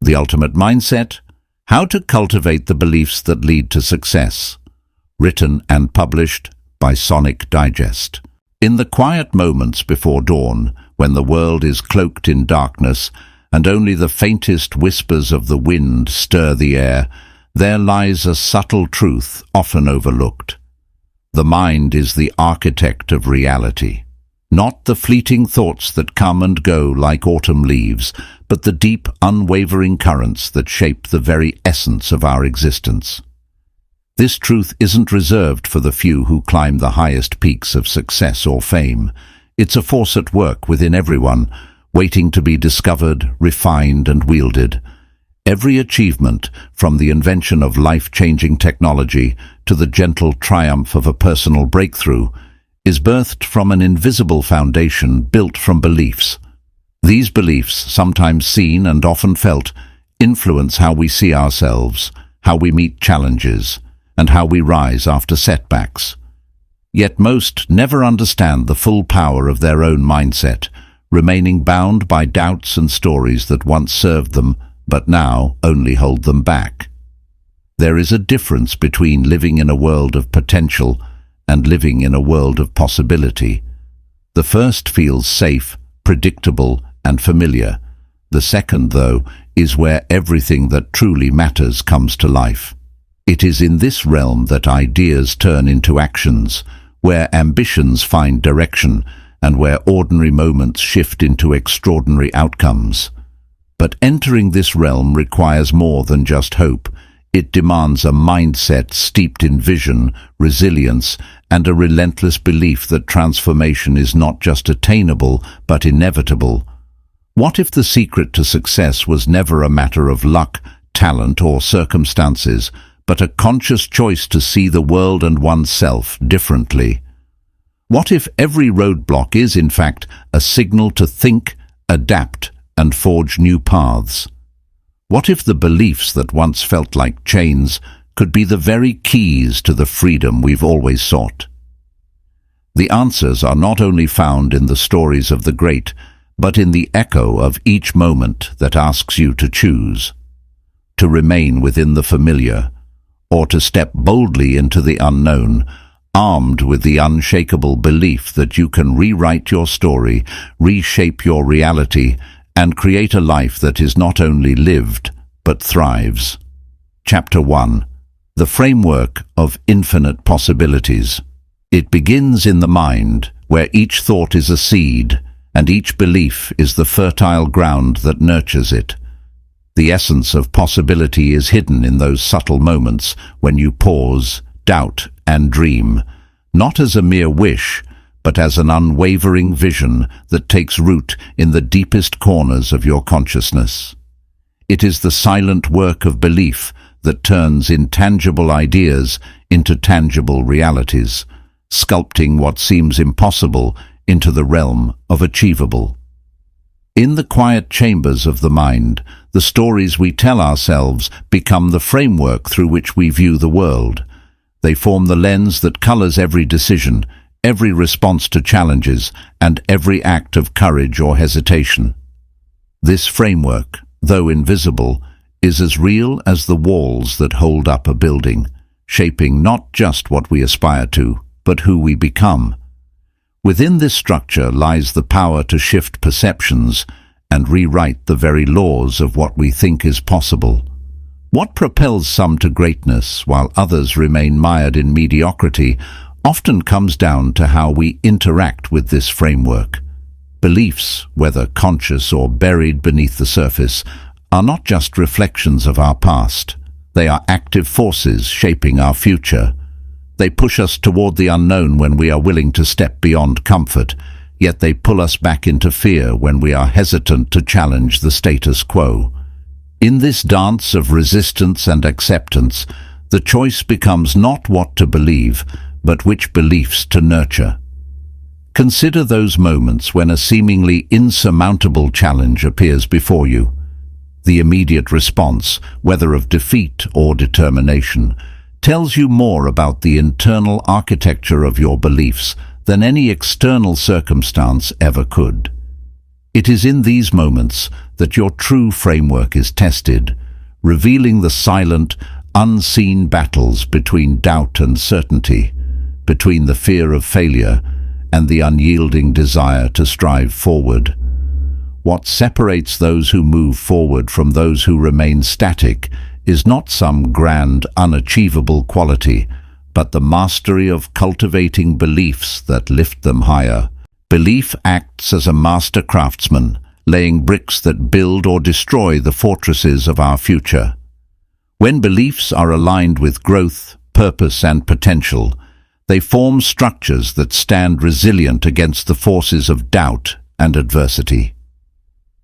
The Ultimate Mindset: How to Cultivate the Beliefs That Lead to Success. Written and published by Sonic Digest. In the quiet moments before dawn, when the world is cloaked in darkness and only the faintest whispers of the wind stir the air, there lies a subtle truth often overlooked. The mind is the architect of reality. Not the fleeting thoughts that come and go like autumn leaves, but the deep, unwavering currents that shape the very essence of our existence. This truth isn't reserved for the few who climb the highest peaks of success or fame. It's a force at work within everyone, waiting to be discovered, refined, and wielded. Every achievement, from the invention of life-changing technology to the gentle triumph of a personal breakthrough, is birthed from an invisible foundation built from beliefs. These beliefs, sometimes seen and often felt, influence how we see ourselves, how we meet challenges, and how we rise after setbacks. Yet most never understand the full power of their own mindset, remaining bound by doubts and stories that once served them, but now only hold them back. There is a difference between living in a world of potential and living in a world of possibility. The first feels safe, predictable, and familiar. The second, though, is where everything that truly matters comes to life. It is in this realm that ideas turn into actions, where ambitions find direction, and where ordinary moments shift into extraordinary outcomes. But entering this realm requires more than just hope. It demands a mindset steeped in vision, resilience, and a relentless belief that transformation is not just attainable, but inevitable. What if the secret to success was never a matter of luck, talent, or circumstances, but a conscious choice to see the world and oneself differently? What if every roadblock is, in fact, a signal to think, adapt, and forge new paths? What if the beliefs that once felt like chains could be the very keys to the freedom we've always sought? The answers are not only found in the stories of the great, but in the echo of each moment that asks you to choose, to remain within the familiar, or to step boldly into the unknown, armed with the unshakable belief that you can rewrite your story, reshape your reality, and create a life that is not only lived, but thrives. Chapter 1. The Framework of Infinite Possibilities. It begins in the mind, where each thought is a seed, and each belief is the fertile ground that nurtures it. The essence of possibility is hidden in those subtle moments when you pause, doubt, and dream, not as a mere wish, but as an unwavering vision that takes root in the deepest corners of your consciousness. It is the silent work of belief that turns intangible ideas into tangible realities, sculpting what seems impossible into the realm of achievable. In the quiet chambers of the mind, the stories we tell ourselves become the framework through which we view the world. They form the lens that colors every decision, every response to challenges, and every act of courage or hesitation. This framework, though invisible, is as real as the walls that hold up a building, shaping not just what we aspire to, but who we become. Within this structure lies the power to shift perceptions and rewrite the very laws of what we think is possible. What propels some to greatness while others remain mired in mediocrity often comes down to how we interact with this framework. Beliefs, whether conscious or buried beneath the surface, are not just reflections of our past. They are active forces shaping our future. They push us toward the unknown when we are willing to step beyond comfort, yet they pull us back into fear when we are hesitant to challenge the status quo. In this dance of resistance and acceptance, the choice becomes not what to believe, but which beliefs to nurture. Consider those moments when a seemingly insurmountable challenge appears before you. The immediate response, whether of defeat or determination, tells you more about the internal architecture of your beliefs than any external circumstance ever could. It is in these moments that your true framework is tested, revealing the silent, unseen battles between doubt and certainty, between the fear of failure and the unyielding desire to strive forward. What separates those who move forward from those who remain static is not some grand, unachievable quality, but the mastery of cultivating beliefs that lift them higher. Belief acts as a master craftsman, laying bricks that build or destroy the fortresses of our future. When beliefs are aligned with growth, purpose, and potential, they form structures that stand resilient against the forces of doubt and adversity.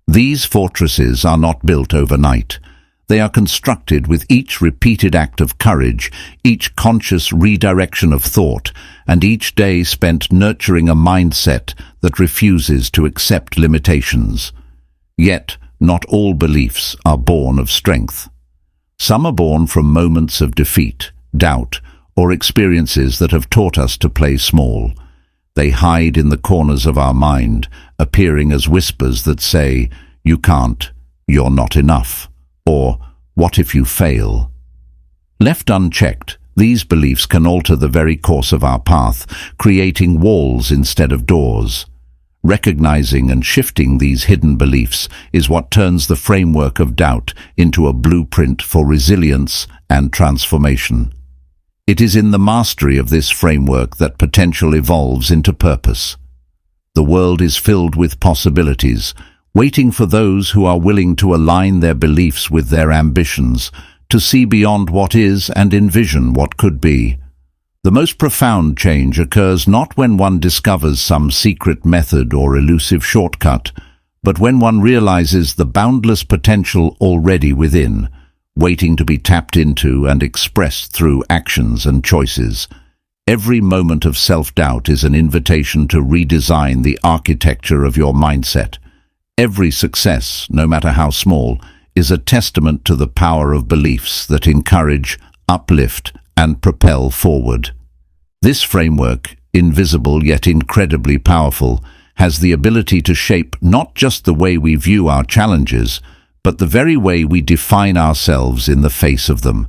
These fortresses are not built overnight. They are constructed with each repeated act of courage, each conscious redirection of thought, and each day spent nurturing a mindset that refuses to accept limitations. Yet, not all beliefs are born of strength. Some are born from moments of defeat, doubt, or experiences that have taught us to play small. They hide in the corners of our mind, appearing as whispers that say, "You can't, you're not enough," or "What if you fail?" Left unchecked, these beliefs can alter the very course of our path, creating walls instead of doors. Recognizing and shifting these hidden beliefs is what turns the framework of doubt into a blueprint for resilience and transformation. It is in the mastery of this framework that potential evolves into purpose. The world is filled with possibilities, waiting for those who are willing to align their beliefs with their ambitions, to see beyond what is and envision what could be. The most profound change occurs not when one discovers some secret method or elusive shortcut, but when one realizes the boundless potential already within, waiting to be tapped into and expressed through actions and choices. Every moment of self-doubt is an invitation to redesign the architecture of your mindset. Every success, no matter how small, is a testament to the power of beliefs that encourage, uplift, and propel forward. This framework, invisible yet incredibly powerful, has the ability to shape not just the way we view our challenges, but the very way we define ourselves in the face of them.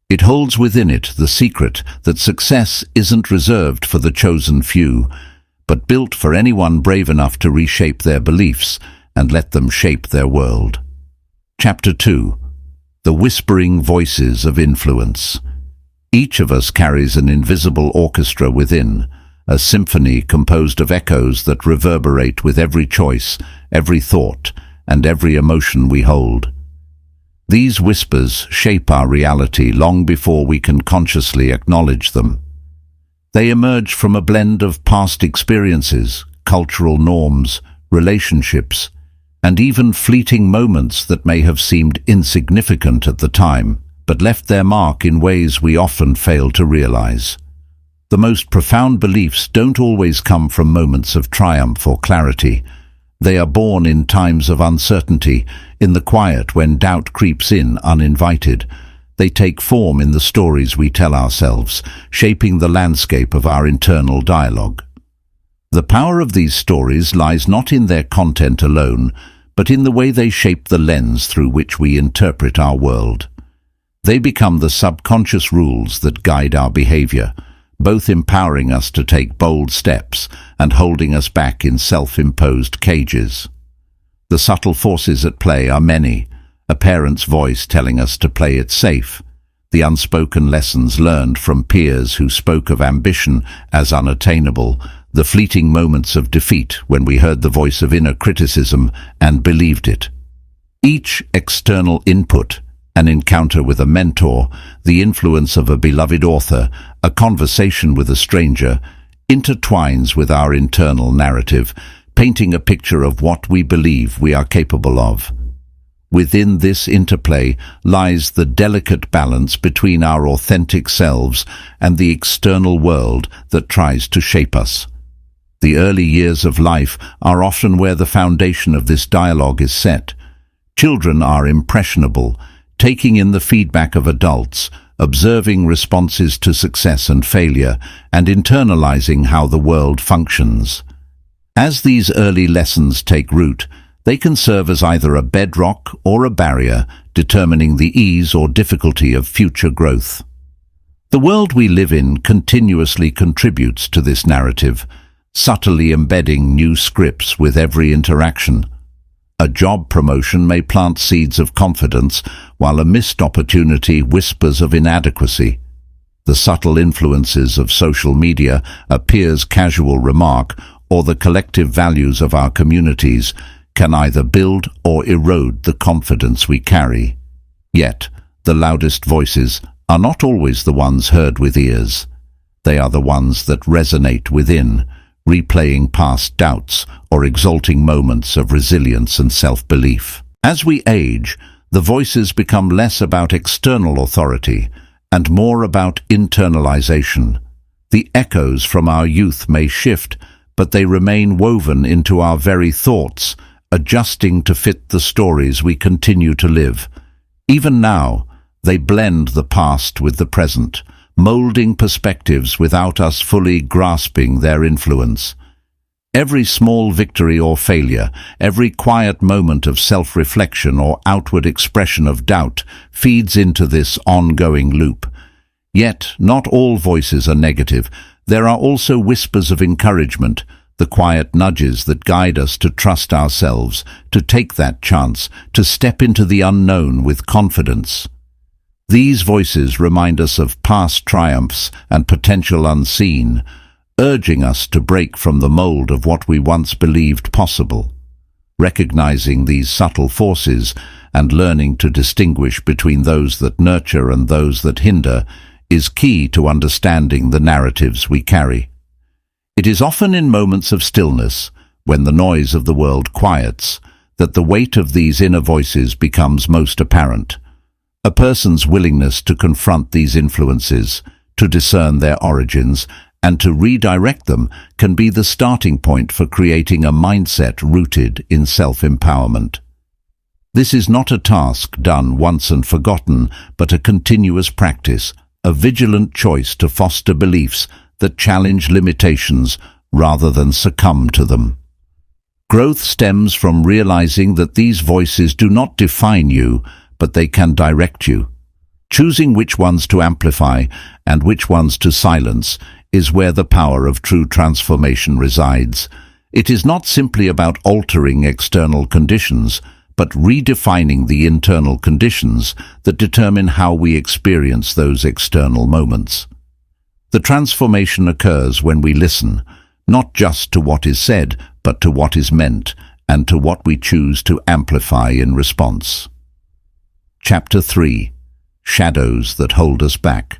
It holds within it the secret that success isn't reserved for the chosen few, but built for anyone brave enough to reshape their beliefs and let them shape their world. Chapter 2. The Whispering Voices of Influence. Each of us carries an invisible orchestra within, a symphony composed of echoes that reverberate with every choice, every thought, and every emotion we hold. These whispers shape our reality long before we can consciously acknowledge them. They emerge from a blend of past experiences, cultural norms, relationships, and even fleeting moments that may have seemed insignificant at the time, but left their mark in ways we often fail to realize. The most profound beliefs don't always come from moments of triumph or clarity. They are born in times of uncertainty, in the quiet when doubt creeps in uninvited. They take form in the stories we tell ourselves, shaping the landscape of our internal dialogue. The power of these stories lies not in their content alone, but in the way they shape the lens through which we interpret our world. They become the subconscious rules that guide our behavior, both empowering us to take bold steps and holding us back in self-imposed cages. The subtle forces at play are many: a parent's voice telling us to play it safe, the unspoken lessons learned from peers who spoke of ambition as unattainable, the fleeting moments of defeat when we heard the voice of inner criticism and believed it. Each external input, an encounter with a mentor, the influence of a beloved author, a conversation with a stranger, intertwines with our internal narrative, painting a picture of what we believe we are capable of. Within this interplay lies the delicate balance between our authentic selves and the external world that tries to shape us. The early years of life are often where the foundation of this dialogue is set. Children are impressionable, taking in the feedback of adults, observing responses to success and failure, and internalizing how the world functions. As these early lessons take root, they can serve as either a bedrock or a barrier, determining the ease or difficulty of future growth. The world we live in continuously contributes to this narrative, subtly embedding new scripts with every interaction. A job promotion may plant seeds of confidence, while a missed opportunity whispers of inadequacy. The subtle influences of social media, a peer's casual remark, or the collective values of our communities can either build or erode the confidence we carry. Yet, the loudest voices are not always the ones heard with ears. They are the ones that resonate within, replaying past doubts or exalting moments of resilience and self-belief. As we age, the voices become less about external authority and more about internalization. The echoes from our youth may shift, but they remain woven into our very thoughts, adjusting to fit the stories we continue to live. Even now, they blend the past with the present, molding perspectives without us fully grasping their influence. Every small victory or failure, every quiet moment of self-reflection or outward expression of doubt feeds into this ongoing loop. Yet, not all voices are negative. There are also whispers of encouragement, the quiet nudges that guide us to trust ourselves, to take that chance, to step into the unknown with confidence. These voices remind us of past triumphs and potential unseen, urging us to break from the mold of what we once believed possible. Recognizing these subtle forces and learning to distinguish between those that nurture and those that hinder is key to understanding the narratives we carry. It is often in moments of stillness, when the noise of the world quiets, that the weight of these inner voices becomes most apparent. A person's willingness to confront these influences, to discern their origins, and to redirect them can be the starting point for creating a mindset rooted in self-empowerment. This is not a task done once and forgotten, but a continuous practice, a vigilant choice to foster beliefs that challenge limitations rather than succumb to them. Growth stems from realizing that these voices do not define you, but they can direct you. Choosing which ones to amplify and which ones to silence is where the power of true transformation resides. It is not simply about altering external conditions, but redefining the internal conditions that determine how we experience those external moments. The transformation occurs when we listen, not just to what is said, but to what is meant, and to what we choose to amplify in response. Chapter 3. Shadows that hold us back.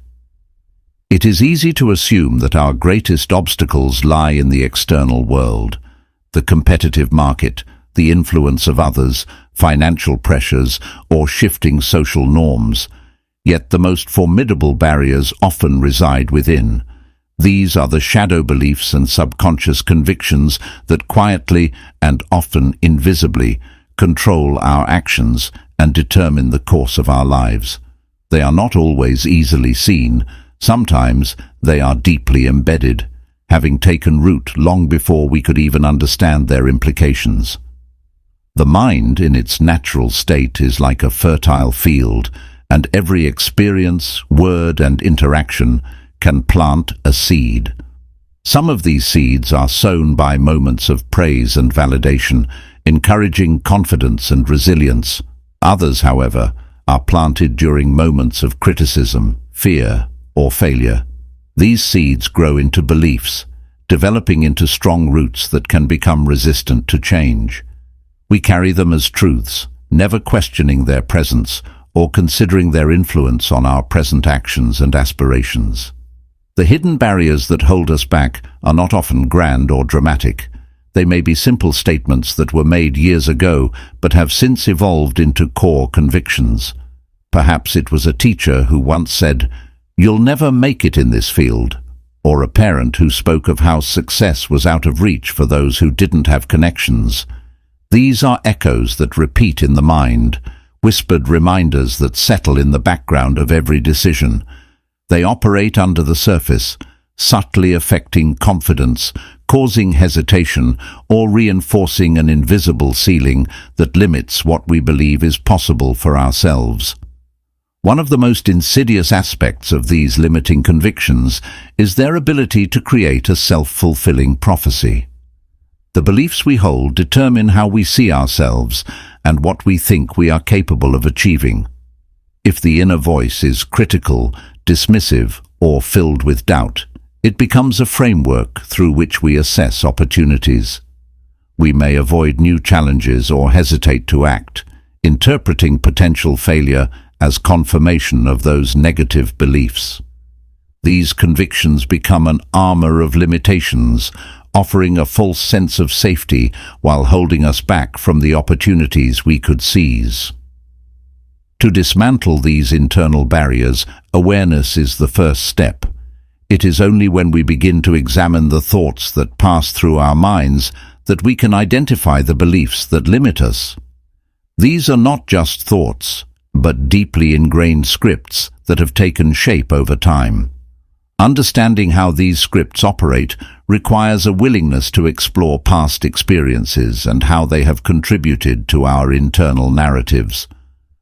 It is easy to assume that our greatest obstacles lie in the external world, the competitive market, the influence of others, financial pressures, or shifting social norms. Yet the most formidable barriers often reside within. These are the shadow beliefs and subconscious convictions that quietly and often invisibly control our actions and determine the course of our lives. They are not always easily seen. Sometimes they are deeply embedded, having taken root long before we could even understand their implications. The mind, in its natural state, is like a fertile field, and every experience, word, and interaction can plant a seed. Some of these seeds are sown by moments of praise and validation, encouraging confidence and resilience. Others, however, are planted during moments of criticism, fear, or failure. These seeds grow into beliefs, developing into strong roots that can become resistant to change. We carry them as truths, never questioning their presence or considering their influence on our present actions and aspirations. The hidden barriers that hold us back are not often grand or dramatic. They may be simple statements that were made years ago but have since evolved into core convictions. Perhaps it was a teacher who once said, "You'll never make it in this field," or a parent who spoke of how success was out of reach for those who didn't have connections. These are echoes that repeat in the mind, whispered reminders that settle in the background of every decision. They operate under the surface, subtly affecting confidence, causing hesitation, or reinforcing an invisible ceiling that limits what we believe is possible for ourselves. One of the most insidious aspects of these limiting convictions is their ability to create a self-fulfilling prophecy. The beliefs we hold determine how we see ourselves and what we think we are capable of achieving. If the inner voice is critical, dismissive, or filled with doubt, it becomes a framework through which we assess opportunities. We may avoid new challenges or hesitate to act, interpreting potential failure as confirmation of those negative beliefs. These convictions become an armor of limitations, offering a false sense of safety while holding us back from the opportunities we could seize. To dismantle these internal barriers, awareness is the first step. It is only when we begin to examine the thoughts that pass through our minds that we can identify the beliefs that limit us. These are not just thoughts, but deeply ingrained scripts that have taken shape over time. Understanding how these scripts operate requires a willingness to explore past experiences and how they have contributed to our internal narratives.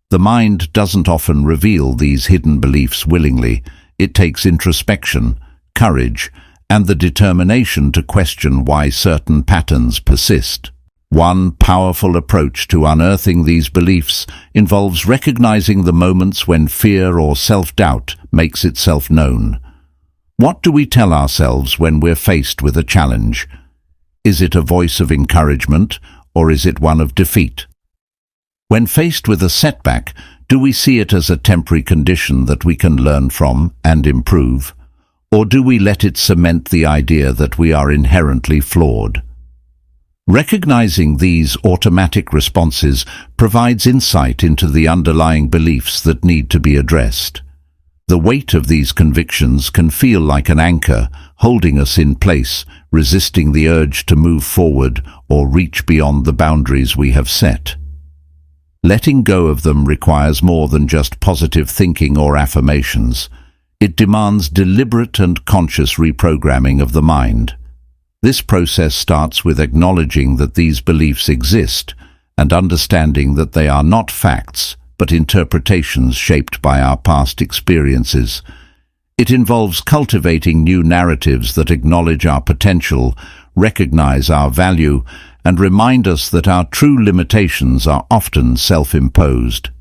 The mind doesn't often reveal these hidden beliefs willingly. It takes introspection, courage, and the determination to question why certain patterns persist. One powerful approach to unearthing these beliefs involves recognizing the moments when fear or self-doubt makes itself known. What do we tell ourselves when we're faced with a challenge? Is it a voice of encouragement, or is it one of defeat? When faced with a setback, do we see it as a temporary condition that we can learn from and improve? Or do we let it cement the idea that we are inherently flawed? Recognizing these automatic responses provides insight into the underlying beliefs that need to be addressed. The weight of these convictions can feel like an anchor, holding us in place, resisting the urge to move forward or reach beyond the boundaries we have set. Letting go of them requires more than just positive thinking or affirmations. It demands deliberate and conscious reprogramming of the mind. This process starts with acknowledging that these beliefs exist and understanding that they are not facts, but interpretations shaped by our past experiences. It involves cultivating new narratives that acknowledge our potential, recognize our value, and remind us that our true limitations are often self-imposed.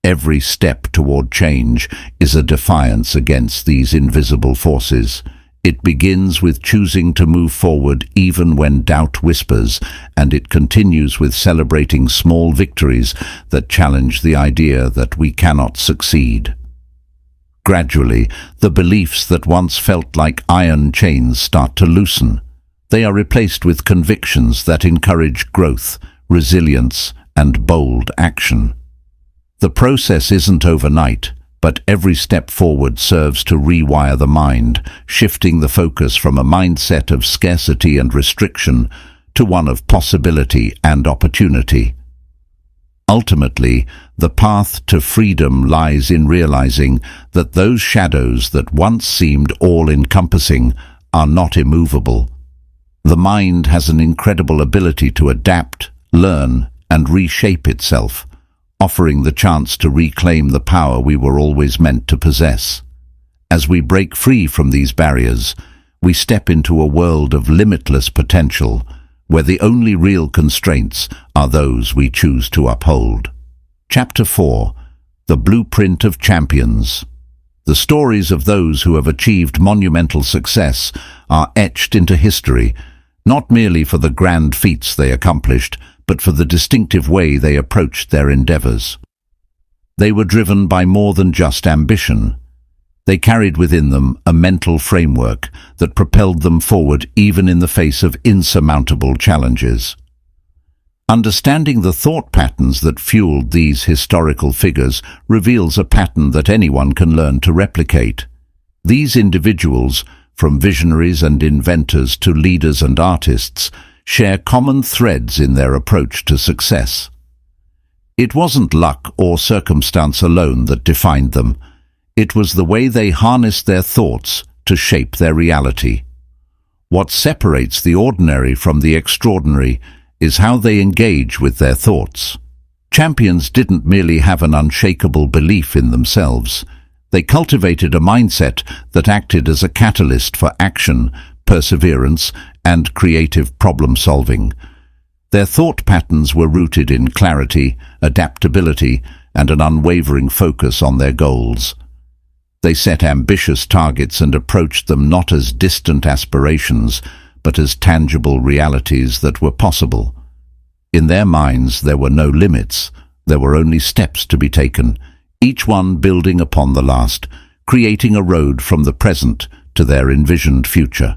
Every step toward change is a defiance against these invisible forces. It begins with choosing to move forward even when doubt whispers, and it continues with celebrating small victories that challenge the idea that we cannot succeed. Gradually, the beliefs that once felt like iron chains start to loosen. They are replaced with convictions that encourage growth, resilience, and bold action. The process isn't overnight, but every step forward serves to rewire the mind, shifting the focus from a mindset of scarcity and restriction to one of possibility and opportunity. Ultimately, the path to freedom lies in realizing that those shadows that once seemed all-encompassing are not immovable. The mind has an incredible ability to adapt, learn, and reshape itself, offering the chance to reclaim the power we were always meant to possess. As we break free from these barriers, we step into a world of limitless potential, where the only real constraints are those we choose to uphold. Chapter 4. The Blueprint of Champions. The stories of those who have achieved monumental success are etched into history, not merely for the grand feats they accomplished, but for the distinctive way they approached their endeavors. They were driven by more than just ambition. They carried within them a mental framework that propelled them forward even in the face of insurmountable challenges. Understanding the thought patterns that fueled these historical figures reveals a pattern that anyone can learn to replicate. These individuals, from visionaries and inventors to leaders and artists, share common threads in their approach to success. It wasn't luck or circumstance alone that defined them. It was the way they harnessed their thoughts, to shape their reality. What separates the ordinary from the extraordinary is how they engage with their thoughts. Champions didn't merely have an unshakable belief in themselves. They cultivated a mindset that acted as a catalyst for action, perseverance, and creative problem-solving. Their thought patterns were rooted in clarity, adaptability, and an unwavering focus on their goals. They set ambitious targets and approached them not as distant aspirations, but as tangible realities that were possible. In their minds there were no limits, there were only steps to be taken, each one building upon the last, creating a road from the present to their envisioned future.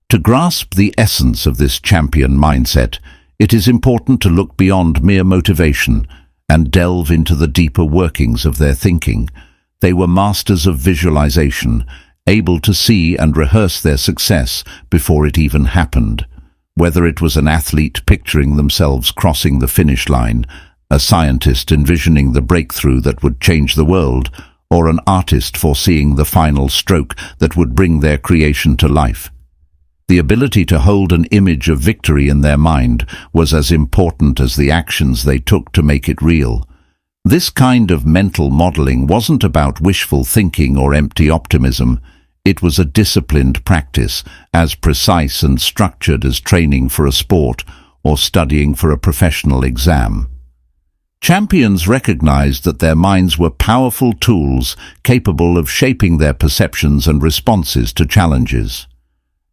To grasp the essence of this champion mindset, it is important to look beyond mere motivation and delve into the deeper workings of their thinking. They were masters of visualization, able to see and rehearse their success before it even happened. Whether it was an athlete picturing themselves crossing the finish line, a scientist envisioning the breakthrough that would change the world, or an artist foreseeing the final stroke that would bring their creation to life. The ability to hold an image of victory in their mind was as important as the actions they took to make it real. This kind of mental modeling wasn't about wishful thinking or empty optimism. It was a disciplined practice, as precise and structured as training for a sport or studying for a professional exam. Champions recognized that their minds were powerful tools capable of shaping their perceptions and responses to challenges.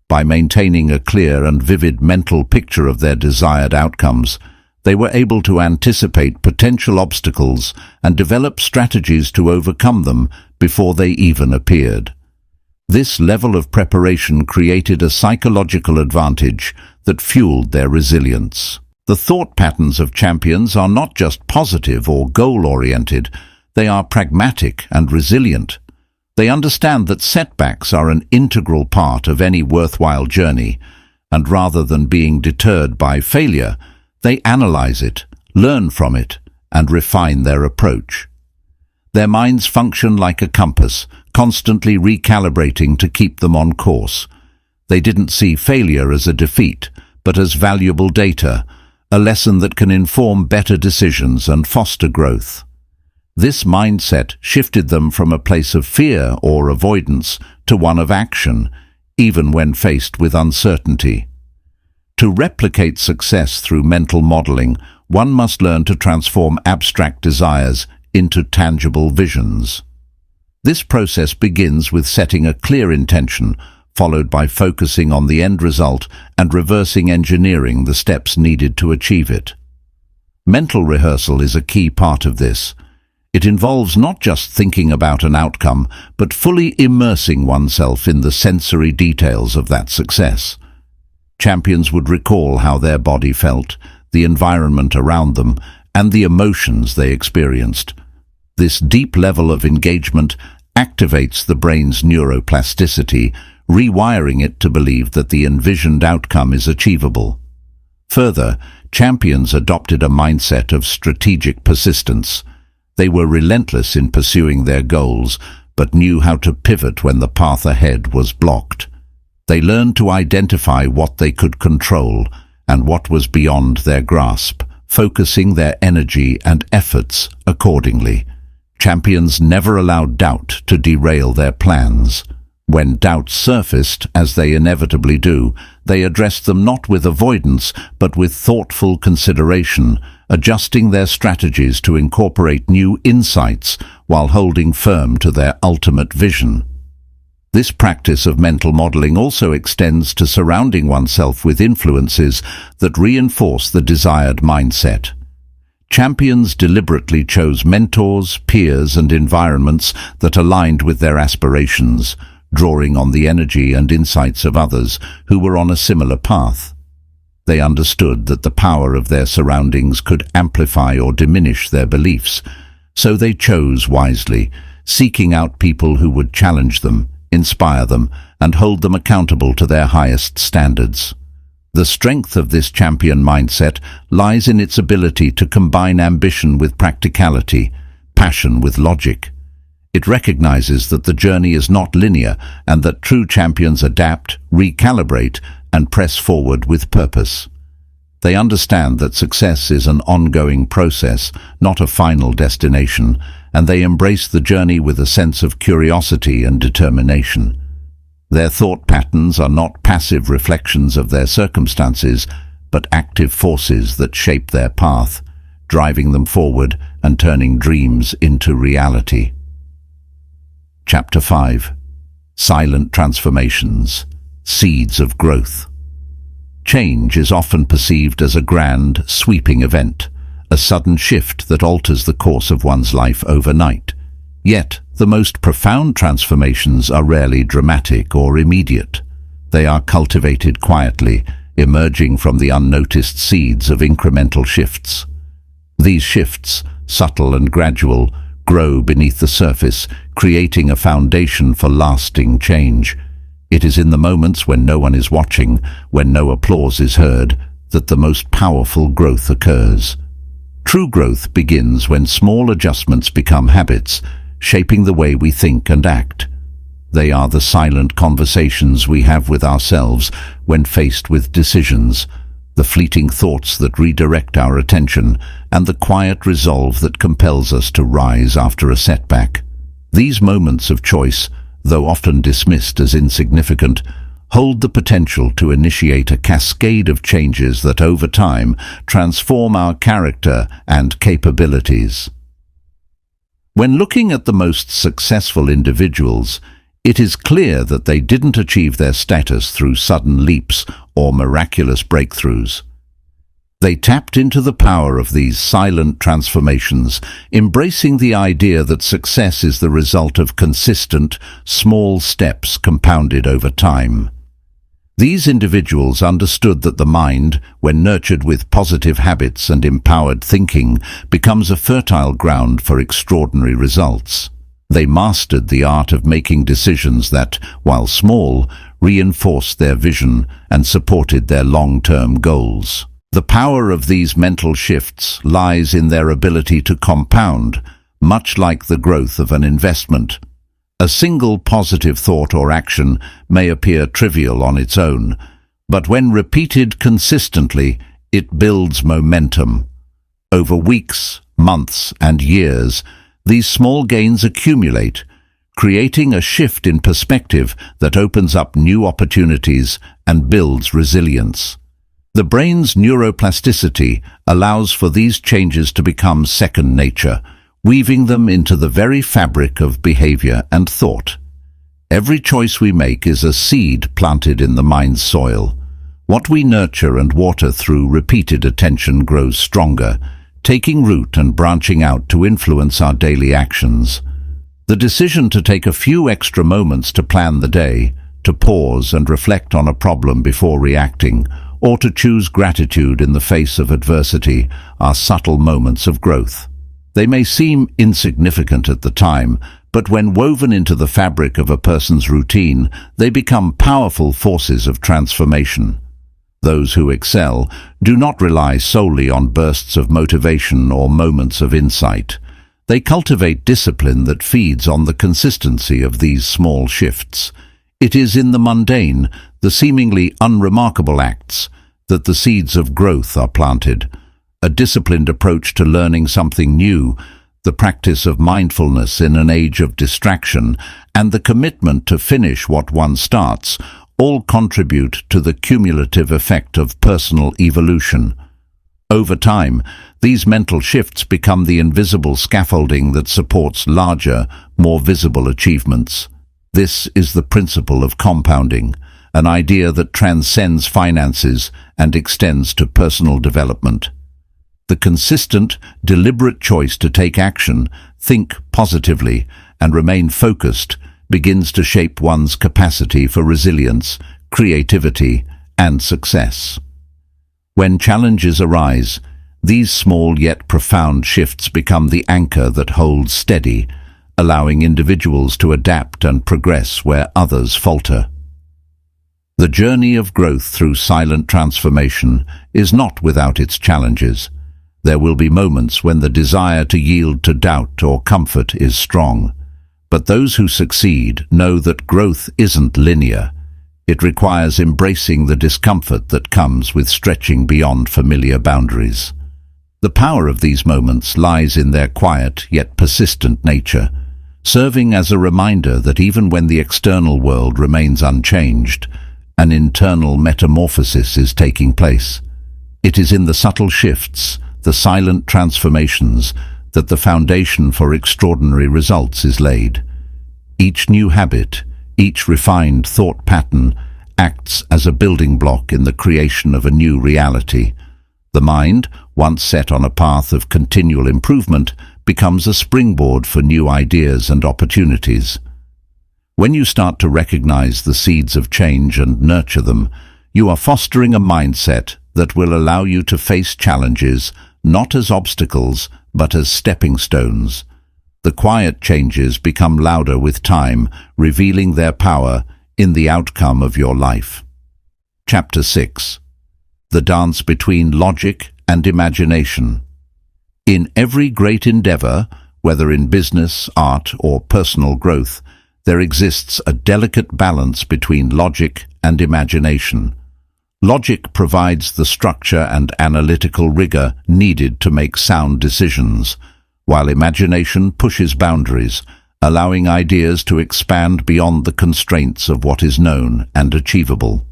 By maintaining a clear and vivid mental picture of their desired outcomes, they were able to anticipate potential obstacles and develop strategies to overcome them before they even appeared. This level of preparation created a psychological advantage that fueled their resilience. The thought patterns of champions are not just positive or goal-oriented, they are pragmatic and resilient. They understand that setbacks are an integral part of any worthwhile journey, and rather than being deterred by failure, they analyze it, learn from it, and refine their approach. Their minds function like a compass, constantly recalibrating to keep them on course. They didn't see failure as a defeat, but as valuable data, a lesson that can inform better decisions and foster growth. This mindset shifted them from a place of fear or avoidance to one of action, even when faced with uncertainty. To replicate success through mental modeling, one must learn to transform abstract desires into tangible visions. This process begins with setting a clear intention, followed by focusing on the end result and reversing engineering the steps needed to achieve it. Mental rehearsal is a key part of this. It involves not just thinking about an outcome, but fully immersing oneself in the sensory details of that success. Champions would recall how their body felt, the environment around them, and the emotions they experienced. This deep level of engagement activates the brain's neuroplasticity, rewiring it to believe that the envisioned outcome is achievable. Further, champions adopted a mindset of strategic persistence. They were relentless in pursuing their goals, but knew how to pivot when the path ahead was blocked. They learned to identify what they could control and what was beyond their grasp, focusing their energy and efforts accordingly. Champions never allowed doubt to derail their plans. When doubts surfaced, as they inevitably do, they addressed them not with avoidance, but with thoughtful consideration, adjusting their strategies to incorporate new insights while holding firm to their ultimate vision. This practice of mental modeling also extends to surrounding oneself with influences that reinforce the desired mindset. Champions deliberately chose mentors, peers, and environments that aligned with their aspirations, drawing on the energy and insights of others who were on a similar path. They understood that the power of their surroundings could amplify or diminish their beliefs, so they chose wisely, seeking out people who would challenge them, inspire them, and hold them accountable to their highest standards. The strength of this champion mindset lies in its ability to combine ambition with practicality, passion with logic. It recognizes that the journey is not linear and that true champions adapt, recalibrate, and press forward with purpose. They understand that success is an ongoing process, not a final destination, and they embrace the journey with a sense of curiosity and determination. Their thought patterns are not passive reflections of their circumstances, but active forces that shape their path, driving them forward and turning dreams into reality. Chapter 5. Silent Transformations, Seeds of Growth. Change is often perceived as a grand, sweeping event, a sudden shift that alters the course of one's life overnight. Yet, the most profound transformations are rarely dramatic or immediate. They are cultivated quietly, emerging from the unnoticed seeds of incremental shifts. These shifts, subtle and gradual, grow beneath the surface, creating a foundation for lasting change. It is in the moments when no one is watching, when no applause is heard, that the most powerful growth occurs. True growth begins when small adjustments become habits, shaping the way we think and act. They are the silent conversations we have with ourselves when faced with decisions, the fleeting thoughts that redirect our attention, and the quiet resolve that compels us to rise after a setback. These moments of choice, though often dismissed as insignificant, hold the potential to initiate a cascade of changes that over time transform our character and capabilities. When looking at the most successful individuals, it is clear that they didn't achieve their status through sudden leaps or miraculous breakthroughs. They tapped into the power of these silent transformations, embracing the idea that success is the result of consistent, small steps compounded over time. These individuals understood that the mind, when nurtured with positive habits and empowered thinking, becomes a fertile ground for extraordinary results. They mastered the art of making decisions that, while small, reinforced their vision and supported their long-term goals. The power of these mental shifts lies in their ability to compound, much like the growth of an investment. A single positive thought or action may appear trivial on its own, but when repeated consistently, it builds momentum. Over weeks, months, and years, these small gains accumulate, creating a shift in perspective that opens up new opportunities and builds resilience. The brain's neuroplasticity allows for these changes to become second nature, weaving them into the very fabric of behavior and thought. Every choice we make is a seed planted in the mind's soil. What we nurture and water through repeated attention grows stronger, taking root and branching out to influence our daily actions. The decision to take a few extra moments to plan the day, to pause and reflect on a problem before reacting, or to choose gratitude in the face of adversity are subtle moments of growth. They may seem insignificant at the time, but when woven into the fabric of a person's routine, they become powerful forces of transformation. Those who excel do not rely solely on bursts of motivation or moments of insight. They cultivate discipline that feeds on the consistency of these small shifts. It is in the mundane, the seemingly unremarkable acts, that the seeds of growth are planted. A disciplined approach to learning something new, the practice of mindfulness in an age of distraction, and the commitment to finish what one starts, all contribute to the cumulative effect of personal evolution. Over time, these mental shifts become the invisible scaffolding that supports larger, more visible achievements. This is the principle of compounding, an idea that transcends finances and extends to personal development. The consistent, deliberate choice to take action, think positively, and remain focused begins to shape one's capacity for resilience, creativity, and success. When challenges arise, these small yet profound shifts become the anchor that holds steady, allowing individuals to adapt and progress where others falter. The journey of growth through silent transformation is not without its challenges. There will be moments when the desire to yield to doubt or comfort is strong. But those who succeed know that growth isn't linear. It requires embracing the discomfort that comes with stretching beyond familiar boundaries. The power of these moments lies in their quiet yet persistent nature, serving as a reminder that even when the external world remains unchanged, an internal metamorphosis is taking place. It is in the subtle shifts, the silent transformations, that the foundation for extraordinary results is laid. Each new habit, each refined thought pattern, acts as a building block in the creation of a new reality. The mind, once set on a path of continual improvement, becomes a springboard for new ideas and opportunities. When you start to recognize the seeds of change and nurture them, you are fostering a mindset that will allow you to face challenges not as obstacles but as stepping stones. The quiet changes become louder with time, revealing their power in the outcome of your life. Chapter 6. The Dance Between Logic and Imagination. In every great endeavor, whether in business, art, or personal growth, there exists a delicate balance between logic and imagination. Logic provides the structure and analytical rigor needed to make sound decisions, while imagination pushes boundaries, allowing ideas to expand beyond the constraints of what is known and achievable.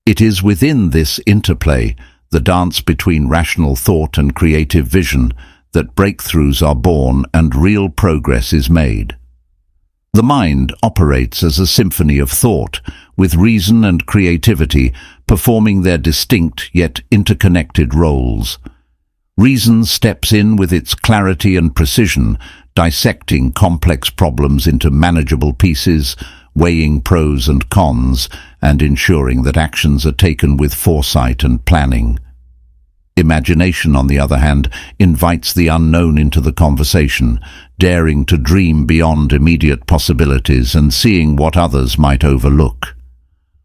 It is within this interplay, the dance between rational thought and creative vision, that breakthroughs are born and real progress is made. The mind operates as a symphony of thought, with reason and creativity performing their distinct yet interconnected roles. Reason steps in with its clarity and precision, dissecting complex problems into manageable pieces, weighing pros and cons, and ensuring that actions are taken with foresight and planning. Imagination, on the other hand, invites the unknown into the conversation, daring to dream beyond immediate possibilities and seeing what others might overlook.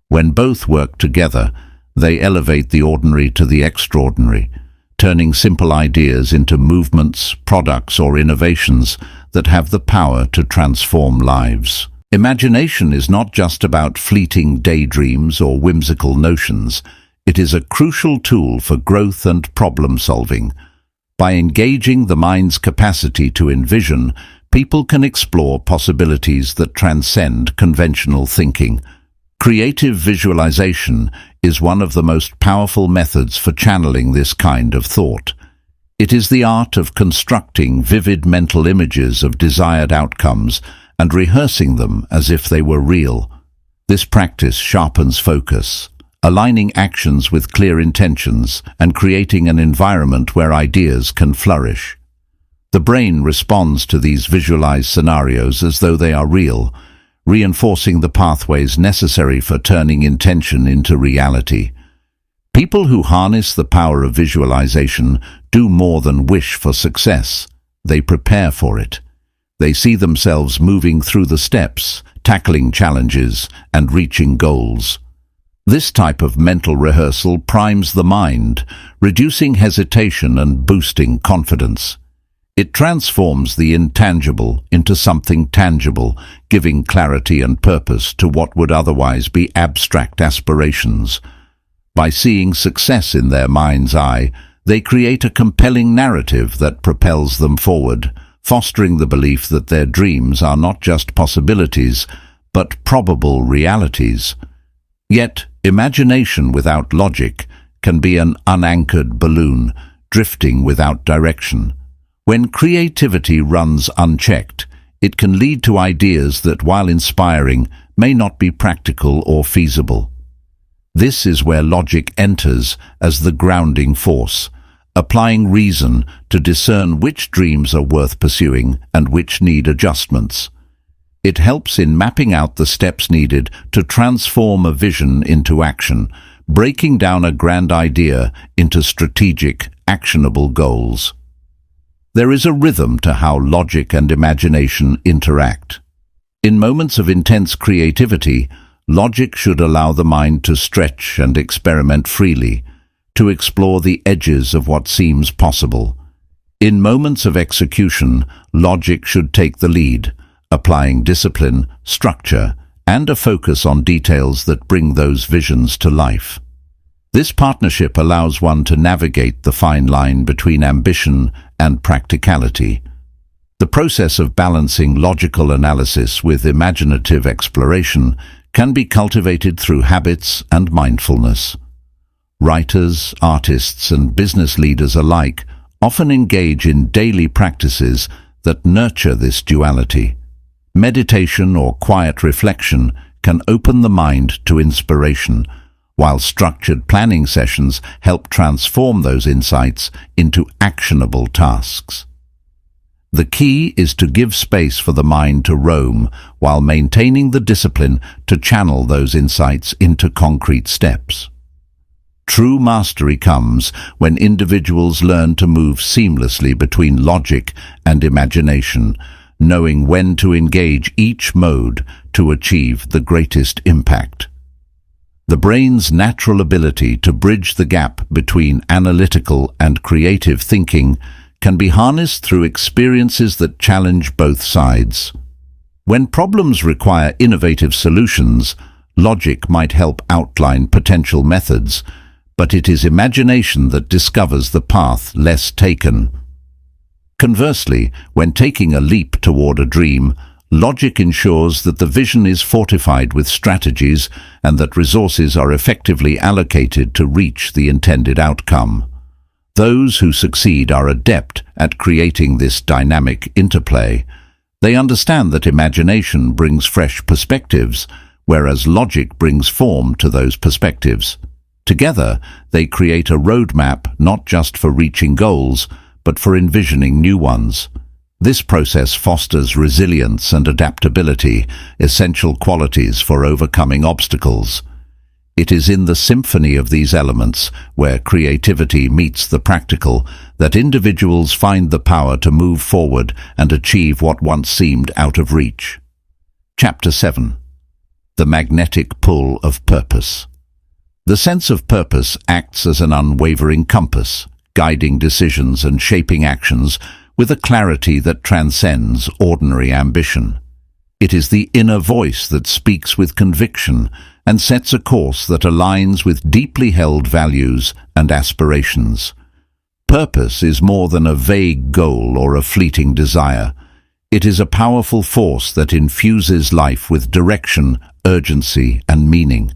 When both work together, they elevate the ordinary to the extraordinary, turning simple ideas into movements, products, or innovations that have the power to transform lives. Imagination is not just about fleeting daydreams or whimsical notions. It is a crucial tool for growth and problem-solving. By engaging the mind's capacity to envision, people can explore possibilities that transcend conventional thinking. Creative visualization is one of the most powerful methods for channeling this kind of thought. It is the art of constructing vivid mental images of desired outcomes and rehearsing them as if they were real. This practice sharpens focus, aligning actions with clear intentions and creating an environment where ideas can flourish. The brain responds to these visualized scenarios as though they are real, reinforcing the pathways necessary for turning intention into reality. People who harness the power of visualization do more than wish for success. They prepare for it. They see themselves moving through the steps, tackling challenges, and reaching goals. This type of mental rehearsal primes the mind, reducing hesitation and boosting confidence. It transforms the intangible into something tangible, giving clarity and purpose to what would otherwise be abstract aspirations. By seeing success in their mind's eye, they create a compelling narrative that propels them forward, fostering the belief that their dreams are not just possibilities, but probable realities. Yet, imagination without logic can be an unanchored balloon, drifting without direction. When creativity runs unchecked, it can lead to ideas that, while inspiring, may not be practical or feasible. This is where logic enters as the grounding force, applying reason to discern which dreams are worth pursuing and which need adjustments. It helps in mapping out the steps needed to transform a vision into action, breaking down a grand idea into strategic, actionable goals. There is a rhythm to how logic and imagination interact. In moments of intense creativity, logic should allow the mind to stretch and experiment freely, to explore the edges of what seems possible. In moments of execution, logic should take the lead, applying discipline, structure, and a focus on details that bring those visions to life. This partnership allows one to navigate the fine line between ambition and practicality. The process of balancing logical analysis with imaginative exploration can be cultivated through habits and mindfulness. Writers, artists, and business leaders alike often engage in daily practices that nurture this duality. Meditation or quiet reflection can open the mind to inspiration, while structured planning sessions help transform those insights into actionable tasks. The key is to give space for the mind to roam while maintaining the discipline to channel those insights into concrete steps. True mastery comes when individuals learn to move seamlessly between logic and imagination, knowing when to engage each mode to achieve the greatest impact. The brain's natural ability to bridge the gap between analytical and creative thinking can be harnessed through experiences that challenge both sides. When problems require innovative solutions, logic might help outline potential methods, but it is imagination that discovers the path less taken. Conversely, when taking a leap toward a dream, logic ensures that the vision is fortified with strategies and that resources are effectively allocated to reach the intended outcome. Those who succeed are adept at creating this dynamic interplay. They understand that imagination brings fresh perspectives, whereas logic brings form to those perspectives. Together, they create a roadmap not just for reaching goals, but for envisioning new ones. This process fosters resilience and adaptability, essential qualities for overcoming obstacles. It is in the symphony of these elements, where creativity meets the practical, that individuals find the power to move forward and achieve what once seemed out of reach. Chapter 7. The magnetic pull of purpose. The sense of purpose acts as an unwavering compass, guiding decisions and shaping actions with a clarity that transcends ordinary ambition. It is the inner voice that speaks with conviction and sets a course that aligns with deeply held values and aspirations. Purpose is more than a vague goal or a fleeting desire. It is a powerful force that infuses life with direction, urgency, and meaning.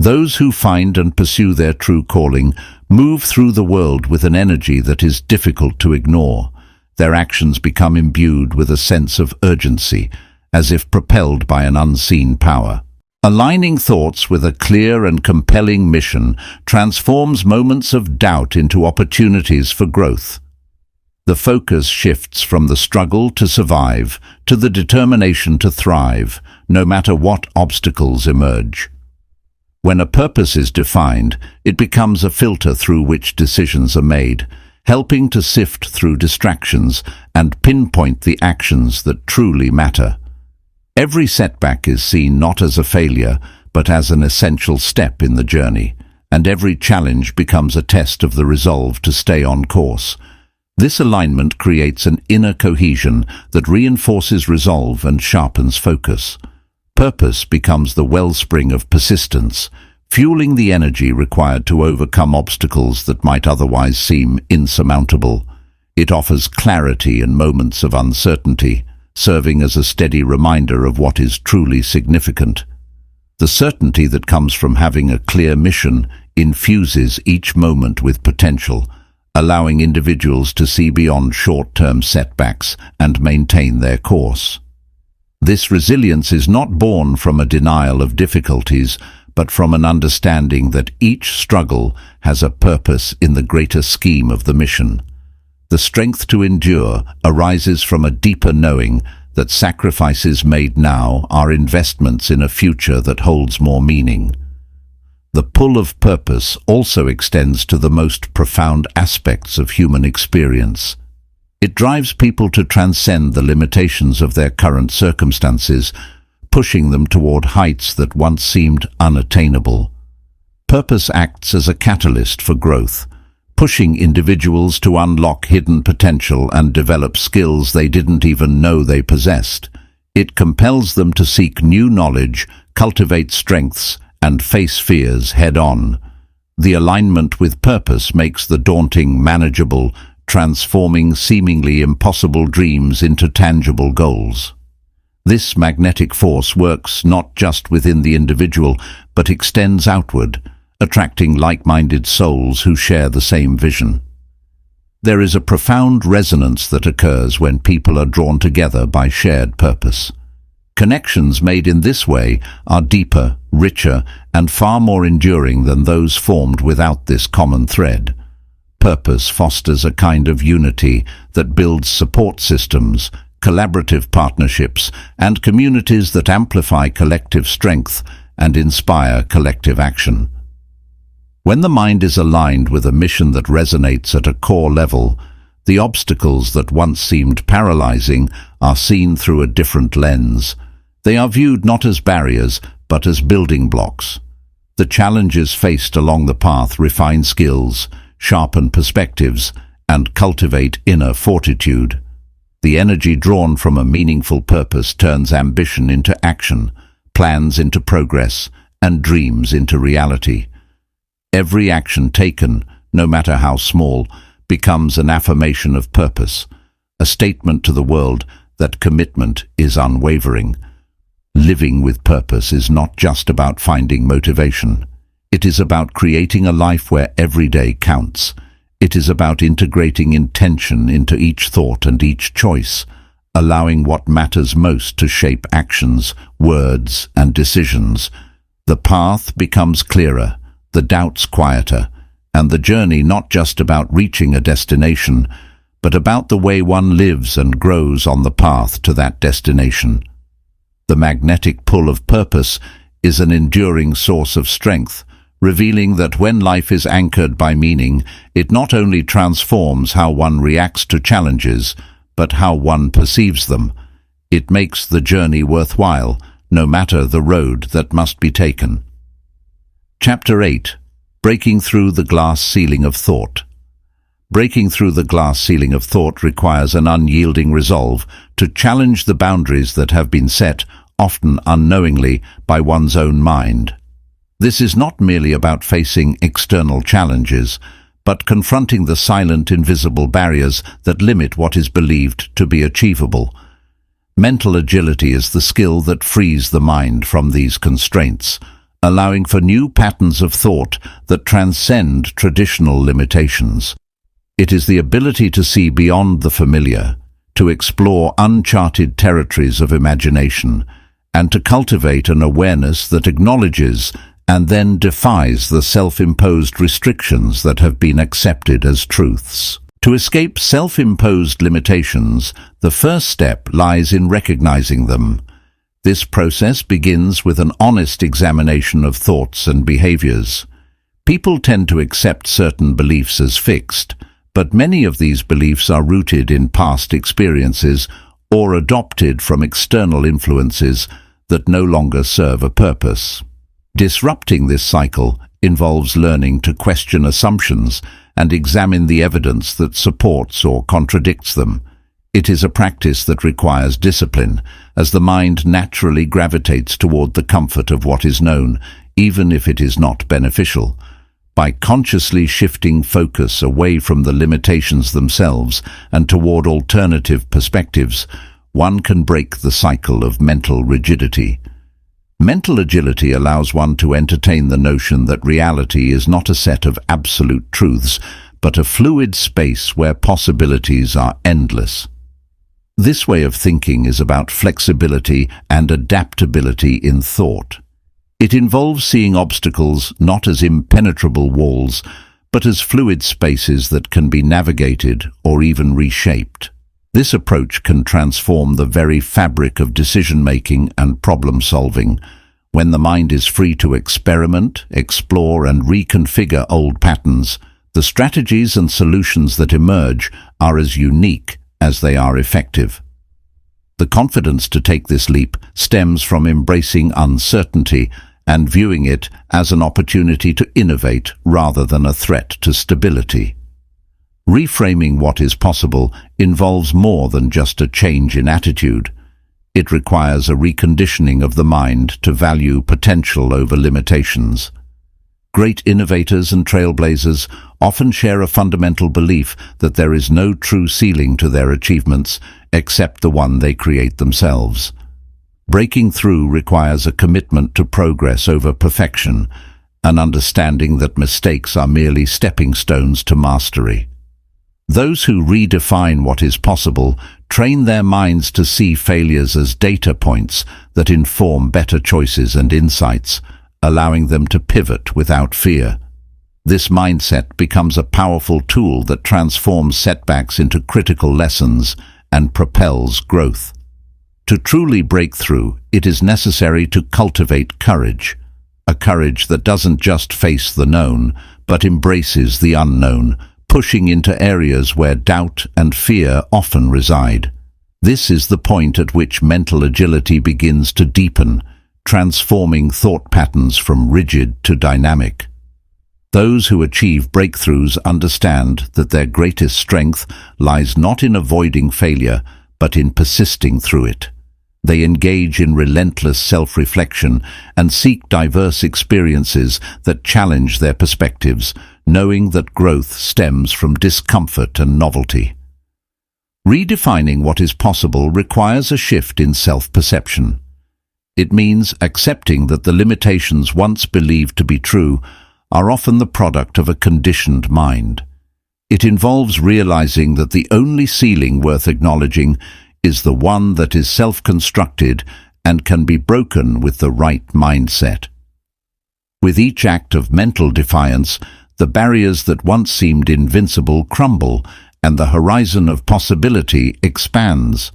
Those who find and pursue their true calling move through the world with an energy that is difficult to ignore. Their actions become imbued with a sense of urgency, as if propelled by an unseen power. Aligning thoughts with a clear and compelling mission transforms moments of doubt into opportunities for growth. The focus shifts from the struggle to survive to the determination to thrive, no matter what obstacles emerge. When a purpose is defined, it becomes a filter through which decisions are made, helping to sift through distractions and pinpoint the actions that truly matter. Every setback is seen not as a failure, but as an essential step in the journey, and every challenge becomes a test of the resolve to stay on course. This alignment creates an inner cohesion that reinforces resolve and sharpens focus. Purpose becomes the wellspring of persistence, fueling the energy required to overcome obstacles that might otherwise seem insurmountable. It offers clarity in moments of uncertainty, serving as a steady reminder of what is truly significant. The certainty that comes from having a clear mission infuses each moment with potential, allowing individuals to see beyond short-term setbacks and maintain their course. This resilience is not born from a denial of difficulties, but from an understanding that each struggle has a purpose in the greater scheme of the mission. The strength to endure arises from a deeper knowing that sacrifices made now are investments in a future that holds more meaning. The pull of purpose also extends to the most profound aspects of human experience. It drives people to transcend the limitations of their current circumstances, pushing them toward heights that once seemed unattainable. Purpose acts as a catalyst for growth, pushing individuals to unlock hidden potential and develop skills they didn't even know they possessed. It compels them to seek new knowledge, cultivate strengths, and face fears head-on. The alignment with purpose makes the daunting manageable, transforming seemingly impossible dreams into tangible goals. This magnetic force works not just within the individual, but extends outward, attracting like-minded souls who share the same vision. There is a profound resonance that occurs when people are drawn together by shared purpose. Connections made in this way are deeper, richer, and far more enduring than those formed without this common thread. Purpose fosters a kind of unity that builds support systems, collaborative partnerships, and communities that amplify collective strength and inspire collective action. When the mind is aligned with a mission that resonates at a core level, the obstacles that once seemed paralyzing are seen through a different lens. They are viewed not as barriers, but as building blocks. The challenges faced along the path refine skills, sharpen perspectives, and cultivate inner fortitude. The energy drawn from a meaningful purpose turns ambition into action, plans into progress, and dreams into reality. Every action taken, no matter how small, becomes an affirmation of purpose, a statement to the world that commitment is unwavering. Living with purpose is not just about finding motivation. It is about creating a life where every day counts. It is about integrating intention into each thought and each choice, allowing what matters most to shape actions, words, and decisions. The path becomes clearer, the doubts quieter, and the journey not just about reaching a destination, but about the way one lives and grows on the path to that destination. The magnetic pull of purpose is an enduring source of strength, revealing that when life is anchored by meaning, it not only transforms how one reacts to challenges, but how one perceives them. It makes the journey worthwhile, no matter the road that must be taken. Chapter 8. Breaking through the glass ceiling of thought. Breaking through the glass ceiling of thought requires an unyielding resolve to challenge the boundaries that have been set, often unknowingly, by one's own mind. This is not merely about facing external challenges, but confronting the silent, invisible barriers that limit what is believed to be achievable. Mental agility is the skill that frees the mind from these constraints, allowing for new patterns of thought that transcend traditional limitations. It is the ability to see beyond the familiar, to explore uncharted territories of imagination, and to cultivate an awareness that acknowledges and then defies the self-imposed restrictions that have been accepted as truths. To escape self-imposed limitations, the first step lies in recognizing them. This process begins with an honest examination of thoughts and behaviors. People tend to accept certain beliefs as fixed, but many of these beliefs are rooted in past experiences or adopted from external influences that no longer serve a purpose. Disrupting this cycle involves learning to question assumptions and examine the evidence that supports or contradicts them. It is a practice that requires discipline, as the mind naturally gravitates toward the comfort of what is known, even if it is not beneficial. By consciously shifting focus away from the limitations themselves and toward alternative perspectives, one can break the cycle of mental rigidity. Mental agility allows one to entertain the notion that reality is not a set of absolute truths, but a fluid space where possibilities are endless. This way of thinking is about flexibility and adaptability in thought. It involves seeing obstacles not as impenetrable walls, but as fluid spaces that can be navigated or even reshaped. This approach can transform the very fabric of decision-making and problem-solving. When the mind is free to experiment, explore, and reconfigure old patterns, the strategies and solutions that emerge are as unique as they are effective. The confidence to take this leap stems from embracing uncertainty and viewing it as an opportunity to innovate rather than a threat to stability. Reframing what is possible involves more than just a change in attitude. It requires a reconditioning of the mind to value potential over limitations. Great innovators and trailblazers often share a fundamental belief that there is no true ceiling to their achievements except the one they create themselves. Breaking through requires a commitment to progress over perfection, an understanding that mistakes are merely stepping stones to mastery. Those who redefine what is possible train their minds to see failures as data points that inform better choices and insights, allowing them to pivot without fear. This mindset becomes a powerful tool that transforms setbacks into critical lessons and propels growth. To truly break through, it is necessary to cultivate courage, a courage that doesn't just face the known, but embraces the unknown, pushing into areas where doubt and fear often reside. This is the point at which mental agility begins to deepen, transforming thought patterns from rigid to dynamic. Those who achieve breakthroughs understand that their greatest strength lies not in avoiding failure, but in persisting through it. They engage in relentless self-reflection and seek diverse experiences that challenge their perspectives, knowing that growth stems from discomfort and novelty. Redefining what is possible requires a shift in self-perception. It means accepting that the limitations once believed to be true are often the product of a conditioned mind. It involves realizing that the only ceiling worth acknowledging is the one that is self-constructed and can be broken with the right mindset. With each act of mental defiance, the barriers that once seemed invincible crumble, and the horizon of possibility expands.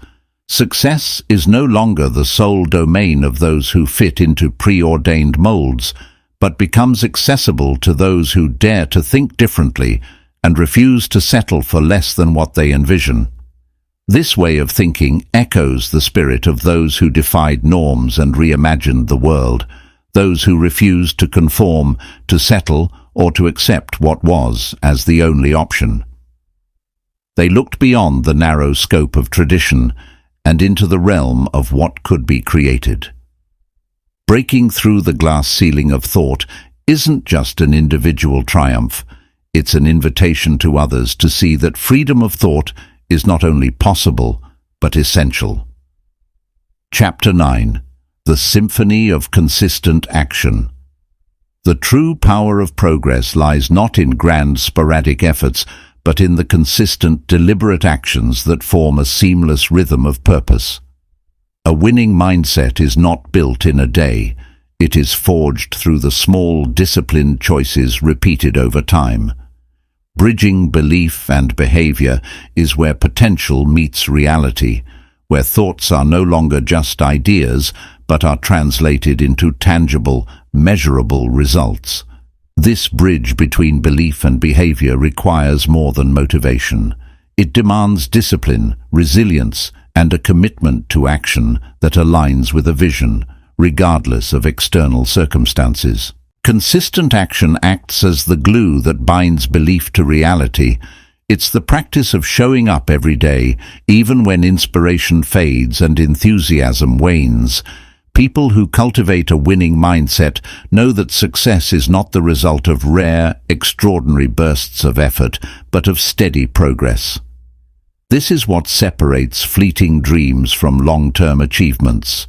Success is no longer the sole domain of those who fit into preordained molds, but becomes accessible to those who dare to think differently and refuse to settle for less than what they envision. This way of thinking echoes the spirit of those who defied norms and reimagined the world, those who refused to conform, to settle, or to accept what was as the only option. They looked beyond the narrow scope of tradition and into the realm of what could be created. Breaking through the glass ceiling of thought isn't just an individual triumph, it's an invitation to others to see that freedom of thought is not only possible, but essential. Chapter 9. The Symphony of Consistent Action. The true power of progress lies not in grand sporadic efforts, but in the consistent, deliberate actions that form a seamless rhythm of purpose. A winning mindset is not built in a day. It is forged through the small, disciplined choices repeated over time. Bridging belief and behavior is where potential meets reality, where thoughts are no longer just ideas, but are translated into tangible, measurable results. This bridge between belief and behavior requires more than motivation. It demands discipline, resilience, and a commitment to action that aligns with a vision, regardless of external circumstances. Consistent action acts as the glue that binds belief to reality. It's the practice of showing up every day, even when inspiration fades and enthusiasm wanes. People who cultivate a winning mindset know that success is not the result of rare, extraordinary bursts of effort, but of steady progress. This is what separates fleeting dreams from long-term achievements.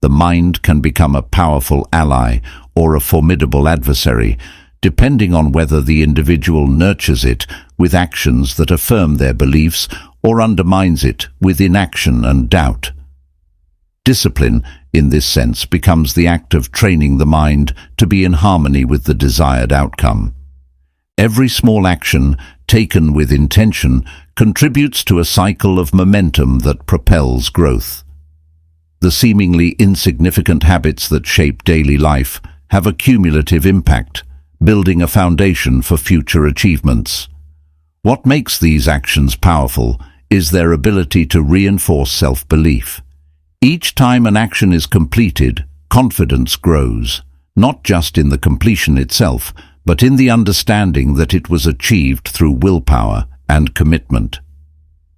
The mind can become a powerful ally or a formidable adversary, depending on whether the individual nurtures it with actions that affirm their beliefs or undermines it with inaction and doubt. Discipline, in this sense, becomes the act of training the mind to be in harmony with the desired outcome. Every small action, taken with intention, contributes to a cycle of momentum that propels growth. The seemingly insignificant habits that shape daily life have a cumulative impact, building a foundation for future achievements. What makes these actions powerful is their ability to reinforce self-belief. Each time an action is completed, confidence grows, not just in the completion itself, but in the understanding that it was achieved through willpower and commitment.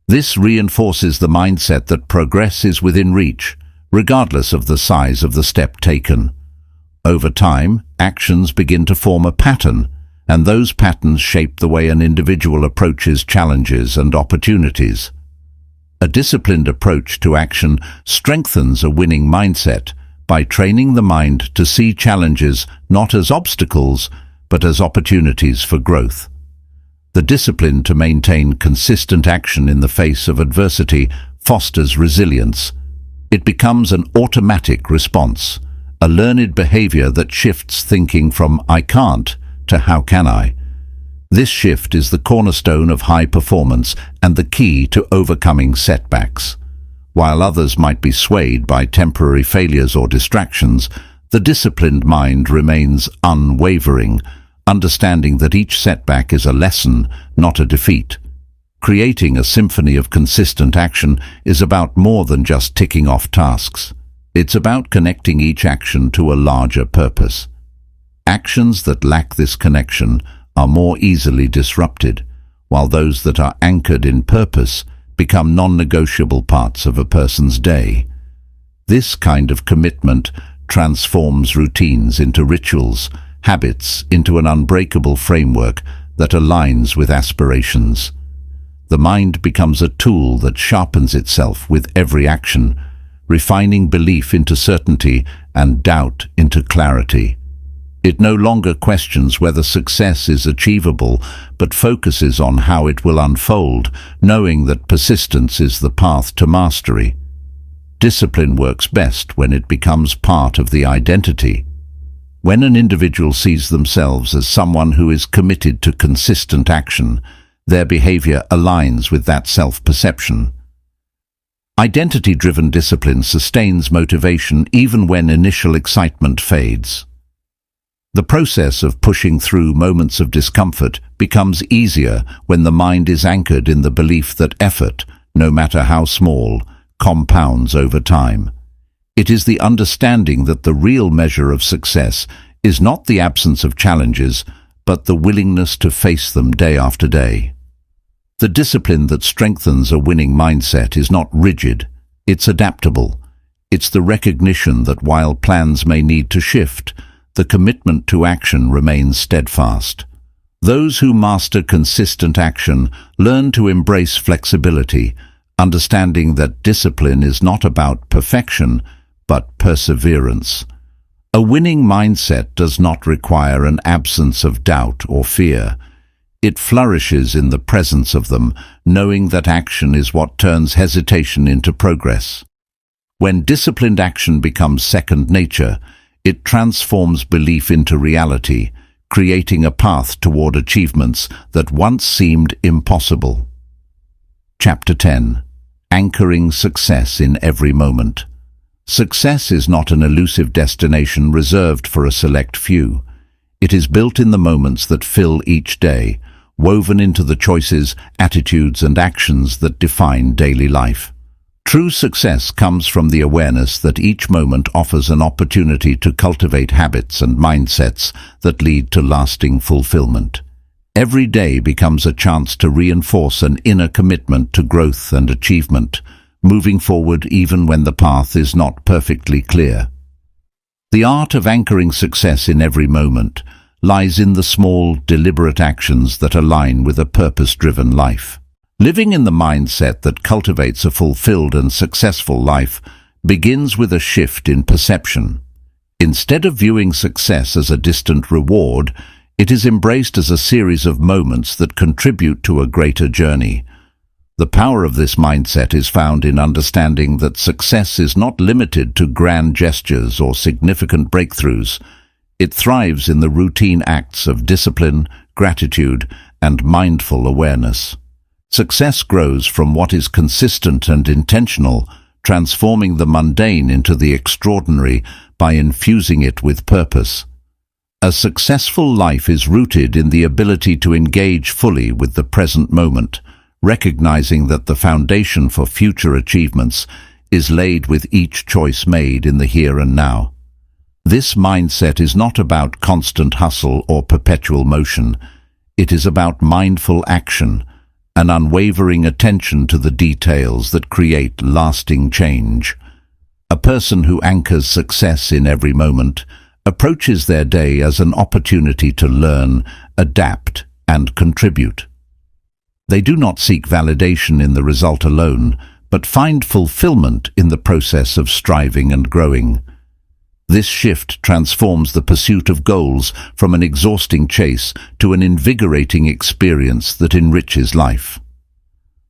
This reinforces the mindset that progress is within reach, regardless of the size of the step taken. Over time, actions begin to form a pattern, and those patterns shape the way an individual approaches challenges and opportunities. A disciplined approach to action strengthens a winning mindset by training the mind to see challenges not as obstacles, but as opportunities for growth. The discipline to maintain consistent action in the face of adversity fosters resilience. It becomes an automatic response, a learned behavior that shifts thinking from "I can't" to "how can I?" This shift is the cornerstone of high performance and the key to overcoming setbacks. While others might be swayed by temporary failures or distractions, the disciplined mind remains unwavering, understanding that each setback is a lesson, not a defeat. Creating a symphony of consistent action is about more than just ticking off tasks. It's about connecting each action to a larger purpose. Actions that lack this connection are more easily disrupted, while those that are anchored in purpose become non-negotiable parts of a person's day. This kind of commitment transforms routines into rituals, habits into an unbreakable framework that aligns with aspirations. The mind becomes a tool that sharpens itself with every action, refining belief into certainty and doubt into clarity. It no longer questions whether success is achievable, but focuses on how it will unfold, knowing that persistence is the path to mastery. Discipline works best when it becomes part of the identity. When an individual sees themselves as someone who is committed to consistent action, their behavior aligns with that self-perception. Identity-driven discipline sustains motivation even when initial excitement fades. The process of pushing through moments of discomfort becomes easier when the mind is anchored in the belief that effort, no matter how small, compounds over time. It is the understanding that the real measure of success is not the absence of challenges, but the willingness to face them day after day. The discipline that strengthens a winning mindset is not rigid, it's adaptable. It's the recognition that while plans may need to shift, the commitment to action remains steadfast. Those who master consistent action learn to embrace flexibility, understanding that discipline is not about perfection, but perseverance. A winning mindset does not require an absence of doubt or fear. It flourishes in the presence of them, knowing that action is what turns hesitation into progress. When disciplined action becomes second nature, it transforms belief into reality, creating a path toward achievements that once seemed impossible. Chapter 10. Anchoring success in every moment. Success is not an elusive destination reserved for a select few. It is built in the moments that fill each day, woven into the choices, attitudes, and actions that define daily life. True success comes from the awareness that each moment offers an opportunity to cultivate habits and mindsets that lead to lasting fulfillment. Every day becomes a chance to reinforce an inner commitment to growth and achievement, moving forward even when the path is not perfectly clear. The art of anchoring success in every moment lies in the small, deliberate actions that align with a purpose-driven life. Living in the mindset that cultivates a fulfilled and successful life begins with a shift in perception. Instead of viewing success as a distant reward, it is embraced as a series of moments that contribute to a greater journey. The power of this mindset is found in understanding that success is not limited to grand gestures or significant breakthroughs. It thrives in the routine acts of discipline, gratitude, and mindful awareness. Success grows from what is consistent and intentional, transforming the mundane into the extraordinary by infusing it with purpose. A successful life is rooted in the ability to engage fully with the present moment, recognizing that the foundation for future achievements is laid with each choice made in the here and now. This mindset is not about constant hustle or perpetual motion. It is about mindful action, an unwavering attention to the details that create lasting change. A person who anchors success in every moment approaches their day as an opportunity to learn, adapt, and contribute. They do not seek validation in the result alone, but find fulfillment in the process of striving and growing. This shift transforms the pursuit of goals from an exhausting chase to an invigorating experience that enriches life.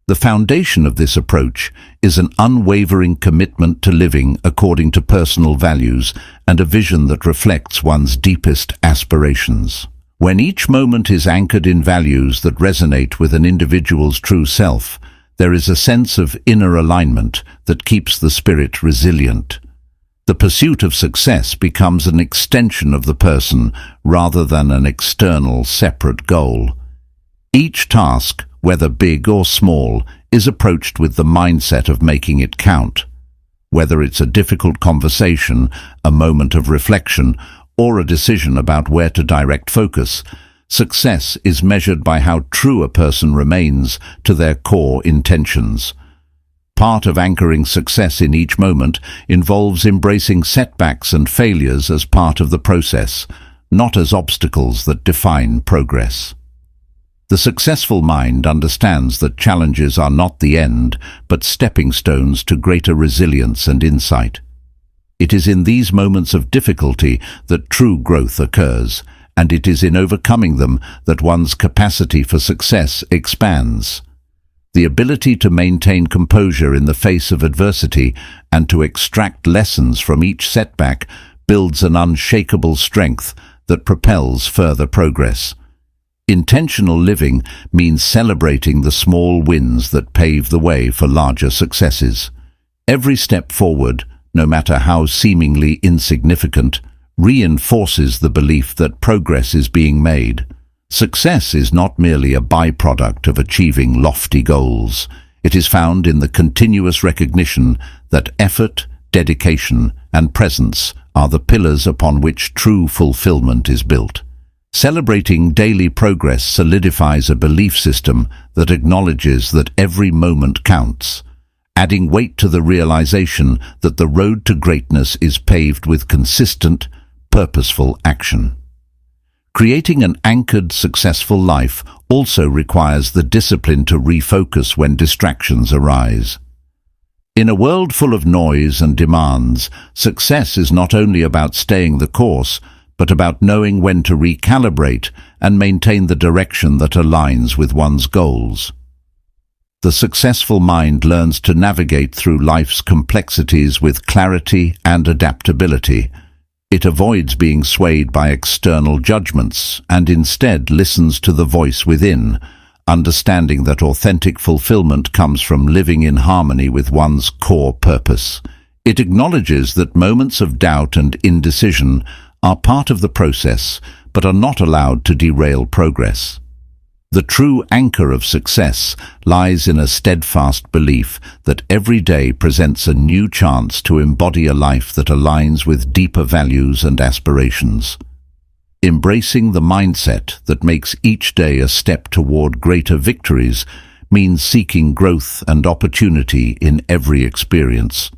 The foundation of this approach is an unwavering commitment to living according to personal values and a vision that reflects one's deepest aspirations. When each moment is anchored in values that resonate with an individual's true self, there is a sense of inner alignment that keeps the spirit resilient. The pursuit of success becomes an extension of the person rather than an external, separate goal. Each task, whether big or small, is approached with the mindset of making it count. Whether it's a difficult conversation, a moment of reflection, or a decision about where to direct focus, success is measured by how true a person remains to their core intentions. Part of anchoring success in each moment involves embracing setbacks and failures as part of the process, not as obstacles that define progress. The successful mind understands that challenges are not the end, but stepping stones to greater resilience and insight. It is in these moments of difficulty that true growth occurs, and it is in overcoming them that one's capacity for success expands. The ability to maintain composure in the face of adversity and to extract lessons from each setback builds an unshakable strength that propels further progress. Intentional living means celebrating the small wins that pave the way for larger successes. Every step forward, no matter how seemingly insignificant, reinforces the belief that progress is being made. Success is not merely a byproduct of achieving lofty goals. It is found in the continuous recognition that effort, dedication, and presence are the pillars upon which true fulfillment is built. Celebrating daily progress solidifies a belief system that acknowledges that every moment counts, adding weight to the realization that the road to greatness is paved with consistent, purposeful action. Creating an anchored, successful life also requires the discipline to refocus when distractions arise. In a world full of noise and demands, success is not only about staying the course, but about knowing when to recalibrate and maintain the direction that aligns with one's goals. The successful mind learns to navigate through life's complexities with clarity and adaptability. It avoids being swayed by external judgments and instead listens to the voice within, understanding that authentic fulfillment comes from living in harmony with one's core purpose. It acknowledges that moments of doubt and indecision are part of the process, but are not allowed to derail progress. The true anchor of success lies in a steadfast belief that every day presents a new chance to embody a life that aligns with deeper values and aspirations. Embracing the mindset that makes each day a step toward greater victories means seeking growth and opportunity in every experience.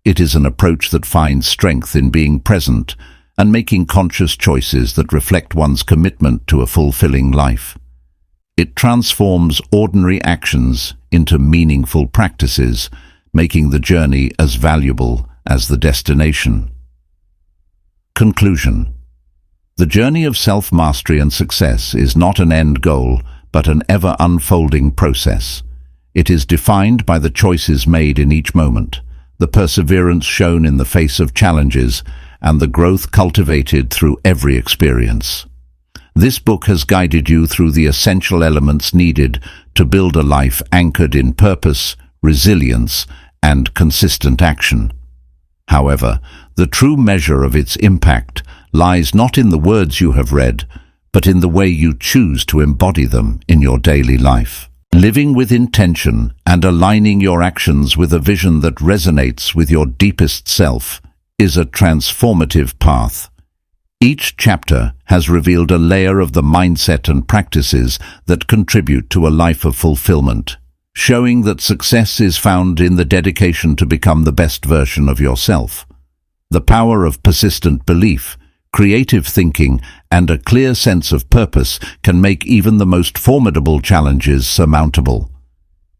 It is an approach that finds strength in being present and making conscious choices that reflect one's commitment to a fulfilling life. It transforms ordinary actions into meaningful practices, making the journey as valuable as the destination. Conclusion. The journey of self-mastery and success is not an end goal, but an ever-unfolding process. It is defined by the choices made in each moment, the perseverance shown in the face of challenges, and the growth cultivated through every experience. This book has guided you through the essential elements needed to build a life anchored in purpose, resilience, and consistent action. However, the true measure of its impact lies not in the words you have read, but in the way you choose to embody them in your daily life. Living with intention and aligning your actions with a vision that resonates with your deepest self is a transformative path. Each chapter has revealed a layer of the mindset and practices that contribute to a life of fulfillment. showing that success is found in the dedication to become the best version of yourself. The power of persistent belief, creative thinking, and a clear sense of purpose can make even the most formidable challenges surmountable.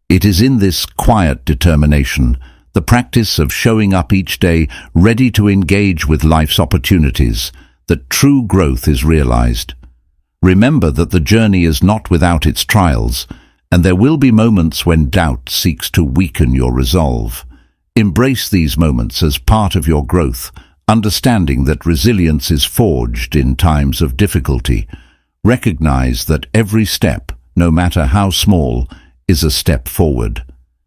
It is in this quiet determination, the practice of showing up each day ready to engage with life's opportunities, that true growth is realized. Remember that the journey is not without its trials, and there will be moments when doubt seeks to weaken your resolve. Embrace these moments as part of your growth, understanding that resilience is forged in times of difficulty. Recognize that every step, no matter how small, is a step forward.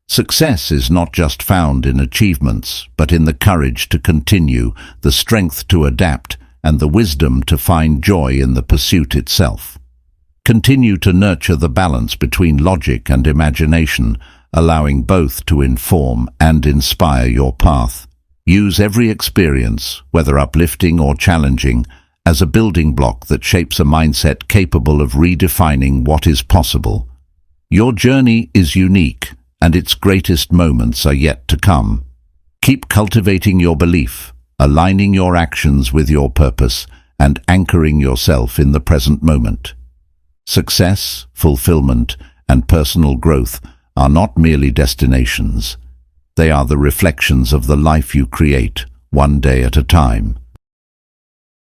Success is not just found in achievements, but in the courage to continue, the strength to adapt, and the wisdom to find joy in the pursuit itself. Continue to nurture the balance between logic and imagination, allowing both to inform and inspire your path. Use every experience, whether uplifting or challenging, as a building block that shapes a mindset capable of redefining what is possible. Your journey is unique, and its greatest moments are yet to come. Keep cultivating your belief, aligning your actions with your purpose, and anchoring yourself in the present moment. Success, fulfillment, and personal growth are not merely destinations. They are the reflections of the life you create, one day at a time.